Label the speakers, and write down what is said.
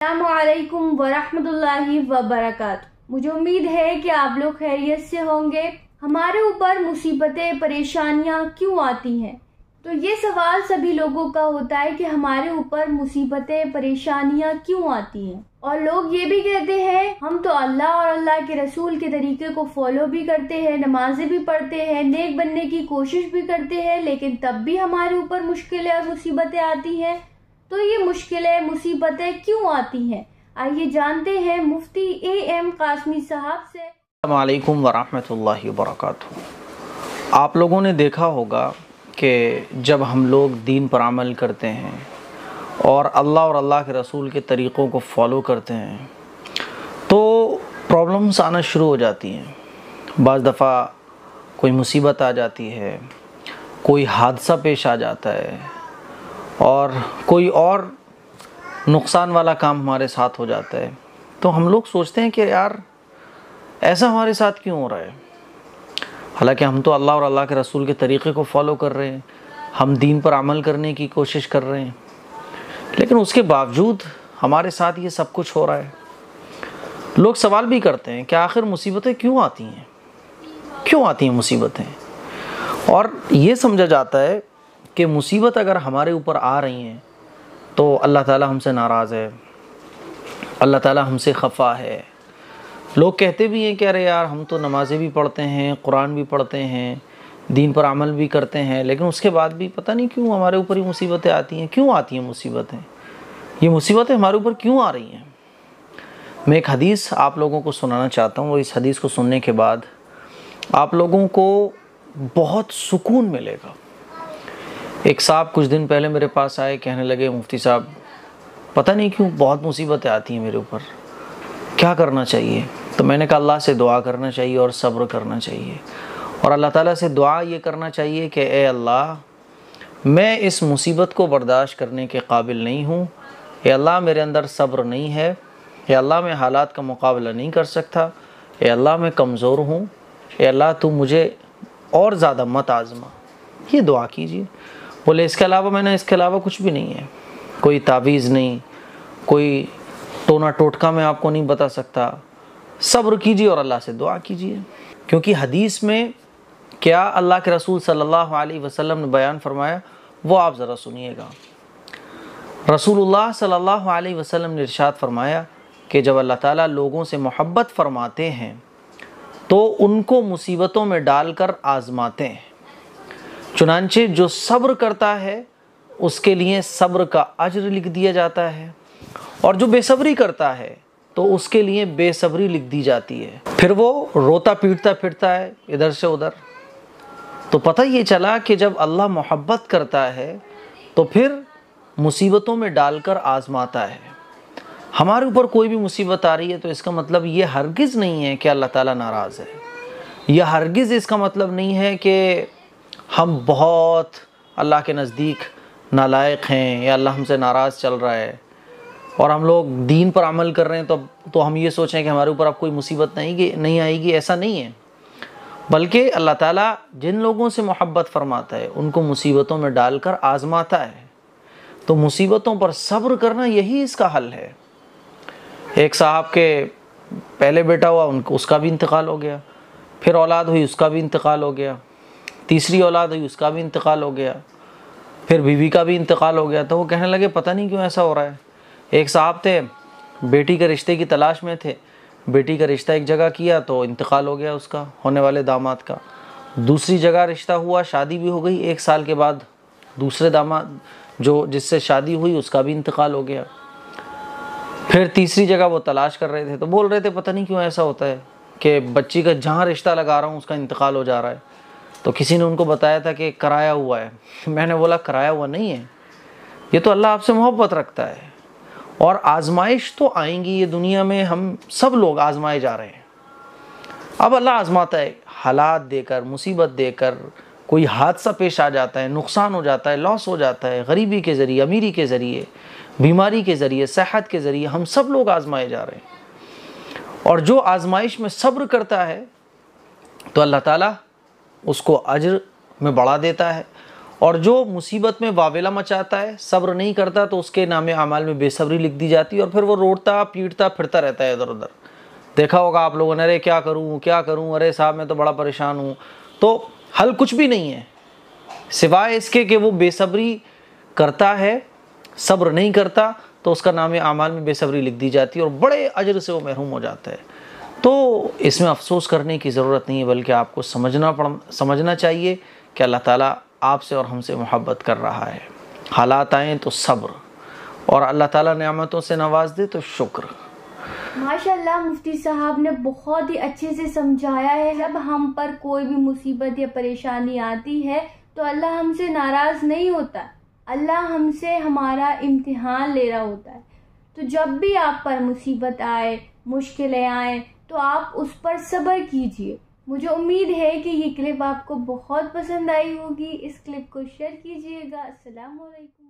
Speaker 1: السلام علیکم ورحمۃ اللہ وبرکاتہ۔ مجھے امید ہے کہ آپ لوگ خیریت سے ہوں گے۔ ہمارے اوپر مصیبتیں پریشانیاں کیوں آتی ہیں؟ تو یہ سوال سبھی لوگوں کا ہوتا ہے کہ ہمارے اوپر مصیبتیں پریشانیاں کیوں آتی ہیں، اور لوگ یہ بھی کہتے ہیں ہم تو اللہ اور اللہ کے رسول کے طریقے کو فالو بھی کرتے ہیں، نمازیں بھی پڑھتے ہیں، نیک بننے کی کوشش بھی کرتے ہیں، لیکن تب بھی ہمارے اوپر مشکلیں اور مصیبتیں آتی ہیں۔ تو یہ مشکلیں مصیبتیں کیوں آتی ہیں؟ آئیے جانتے ہیں مفتی اے قاسمی صاحب سے۔
Speaker 2: السلام علیکم ورحمۃ اللہ وبرکاتہ۔ آپ لوگوں نے دیکھا ہوگا کہ جب ہم لوگ دین پر عمل کرتے ہیں اور اللہ کے رسول کے طریقوں کو فالو کرتے ہیں تو پرابلمس آنا شروع ہو جاتی ہیں۔ بعض دفعہ کوئی مصیبت آ جاتی ہے، کوئی حادثہ پیش آ جاتا ہے، اور کوئی اور نقصان والا کام ہمارے ساتھ ہو جاتا ہے، تو ہم لوگ سوچتے ہیں کہ یار ایسا ہمارے ساتھ کیوں ہو رہا ہے؟ حالانکہ ہم تو اللہ اور اللہ کے رسول کے طریقے کو فالو کر رہے ہیں، ہم دین پر عمل کرنے کی کوشش کر رہے ہیں، لیکن اس کے باوجود ہمارے ساتھ یہ سب کچھ ہو رہا ہے۔ لوگ سوال بھی کرتے ہیں کہ آخر مصیبتیں کیوں آتی ہیں؟ کیوں آتی ہیں مصیبتیں؟ اور یہ سمجھا جاتا ہے کہ مصیبت اگر ہمارے اوپر آ رہی ہیں تو اللہ تعالیٰ ہم سے ناراض ہے، اللہ تعالیٰ ہم سے خفا ہے۔ لوگ کہتے بھی ہیں کہ ارے یار ہم تو نمازیں بھی پڑھتے ہیں، قرآن بھی پڑھتے ہیں، دین پر عمل بھی کرتے ہیں، لیکن اس کے بعد بھی پتہ نہیں کیوں ہمارے اوپر ہی مصیبتیں آتی ہیں۔ کیوں آتی ہیں مصیبتیں؟ یہ مصیبتیں ہمارے اوپر کیوں آ رہی ہیں؟ میں ایک حدیث آپ لوگوں کو سنانا چاہتا ہوں، اور اس حدیث کو سننے کے بعد آپ لوگوں کو بہت سکون ملے گا۔ ایک صاحب کچھ دن پہلے میرے پاس آئے، کہنے لگے مفتی صاحب پتہ نہیں کیوں بہت مصیبتیں آتی ہیں میرے اوپر، کیا کرنا چاہیے؟ تو میں نے کہا اللہ سے دعا کرنا چاہیے اور صبر کرنا چاہیے، اور اللہ تعالیٰ سے دعا یہ کرنا چاہیے کہ اے اللہ میں اس مصیبت کو برداشت کرنے کے قابل نہیں ہوں، اے اللہ میرے اندر صبر نہیں ہے، اے اللہ میں حالات کا مقابلہ نہیں کر سکتا، اے اللہ میں کمزور ہوں، اے اللہ تو مجھے اور زیادہ مت آزما۔ یہ دعا کیجیے۔ بولے اس کے علاوہ کچھ بھی نہیں ہے، کوئی تعویذ نہیں، کوئی ٹونا ٹوٹکا میں آپ کو نہیں بتا سکتا۔ صبر کیجیے اور اللہ سے دعا کیجیے، کیونکہ حدیث میں کیا اللہ کے رسول صلی اللہ علیہ وسلم نے بیان فرمایا وہ آپ ذرا سنیے گا۔ رسول اللہ صلی اللہ علیہ وسلم نے ارشاد فرمایا کہ جب اللہ تعالیٰ لوگوں سے محبت فرماتے ہیں تو ان کو مصیبتوں میں ڈال کر آزماتے ہیں، چنانچہ جو صبر کرتا ہے اس کے لیے صبر کا اجر لکھ دیا جاتا ہے، اور جو بے صبری کرتا ہے تو اس کے لیے بے صبری لکھ دی جاتی ہے۔ پھر وہ روتا پیٹتا پھرتا ہے ادھر سے ادھر۔ تو پتہ یہ چلا کہ جب اللہ محبت کرتا ہے تو پھر مصیبتوں میں ڈال کر آزماتا ہے۔ ہمارے اوپر کوئی بھی مصیبت آ رہی ہے تو اس کا مطلب یہ ہرگز نہیں ہے کہ اللہ تعالیٰ ناراض ہے، یہ ہرگز اس کا مطلب نہیں ہے کہ ہم بہت اللہ کے نزدیک نالائق ہیں یا اللہ ہم سے ناراض چل رہا ہے، اور ہم لوگ دین پر عمل کر رہے ہیں تو ہم یہ سوچیں کہ ہمارے اوپر اب کوئی مصیبت نہیں آئے گی۔ ایسا نہیں ہے، بلکہ اللہ تعالیٰ جن لوگوں سے محبت فرماتا ہے ان کو مصیبتوں میں ڈال کر آزماتا ہے۔ تو مصیبتوں پر صبر کرنا یہی اس کا حل ہے۔ ایک صاحب کے پہلے بیٹا ہوا، اس کا بھی انتقال ہو گیا، پھر اولاد ہوئی اس کا بھی انتقال ہو گیا، تیسری اولاد ہوئی اس کا بھی انتقال ہو گیا، پھر بیوی کا بھی انتقال ہو گیا۔ تو وہ کہنے لگے پتہ نہیں کیوں ایسا ہو رہا ہے۔ ایک صاحب تھے، بیٹی کے رشتے کی تلاش میں تھے، بیٹی کا رشتہ ایک جگہ کیا تو انتقال ہو گیا اس کا، ہونے والے داماد کا۔ دوسری جگہ رشتہ ہوا، شادی بھی ہو گئی، 1 سال کے بعد دوسرے داماد جس سے شادی ہوئی اس کا بھی انتقال ہو گیا۔ پھر تیسری جگہ وہ تلاش کر رہے تھے تو بول رہے تھے پتہ نہیں کیوں ایسا ہوتا ہے کہ بچی کا جہاں رشتہ لگا رہا ہوں اس کا انتقال ہو جا رہا ہے۔ تو کسی نے ان کو بتایا تھا کہ کرایا ہوا ہے۔ میں نے بولا کرایا ہوا نہیں ہے، یہ تو اللہ آپ سے محبت رکھتا ہے، اور آزمائش تو آئیں گی، یہ دنیا میں ہم سب لوگ آزمائے جا رہے ہیں۔ اب اللہ آزماتا ہے، حالات دے کر، مصیبت دے کر، کوئی حادثہ پیش آ جاتا ہے، نقصان ہو جاتا ہے، لاس ہو جاتا ہے، غریبی کے ذریعے، امیری کے ذریعے، بیماری کے ذریعے، صحت کے ذریعے، ہم سب لوگ آزمائے جا رہے ہیں۔ اور جو آزمائش میں صبر کرتا ہے تو اللہ تعالیٰ اس کو اجر میں بڑھا دیتا ہے، اور جو مصیبت میں واویلا مچاتا ہے، صبر نہیں کرتا، تو اس کے نام اعمال میں بے صبری لکھ دی جاتی ہے، اور پھر وہ روڑتا پیٹتا پھرتا رہتا ہے ادھر ادھر۔ دیکھا ہوگا آپ لوگوں نے، ارے کیا کروں، ارے صاحب میں تو بڑا پریشان ہوں۔ تو حل کچھ بھی نہیں ہے سوائے اس کے کہ وہ بے صبری کرتا ہے، صبر نہیں کرتا، تو اس کا نام اعمال میں بے صبری لکھ دی جاتی ہے اور بڑے اجر سے وہ محروم ہو جاتا ہے۔ تو اس میں افسوس کرنے کی ضرورت نہیں ہے، بلکہ آپ کو سمجھنا چاہیے کہ اللہ تعالیٰ آپ سے اور ہم سے محبت کر رہا ہے۔ حالات آئیں تو صبر، اور اللہ تعالیٰ نعمتوں سے نواز دے تو شکر۔
Speaker 1: ماشاءاللہ مفتی صاحب نے بہت ہی اچھے سے سمجھایا ہے۔ جب ہم پر کوئی بھی مصیبت یا پریشانی آتی ہے تو اللہ ہم سے ناراض نہیں ہوتا، اللہ ہم سے ہمارا امتحان لے رہا ہوتا ہے۔ تو جب بھی آپ پر مصیبت آئے، مشکلیں آئیں، تو آپ اس پر صبر کیجئے۔ مجھے امید ہے کہ یہ کلپ آپ کو بہت پسند آئی ہوگی۔ اس کلپ کو شیئر کیجئے گا۔ السلام علیکم۔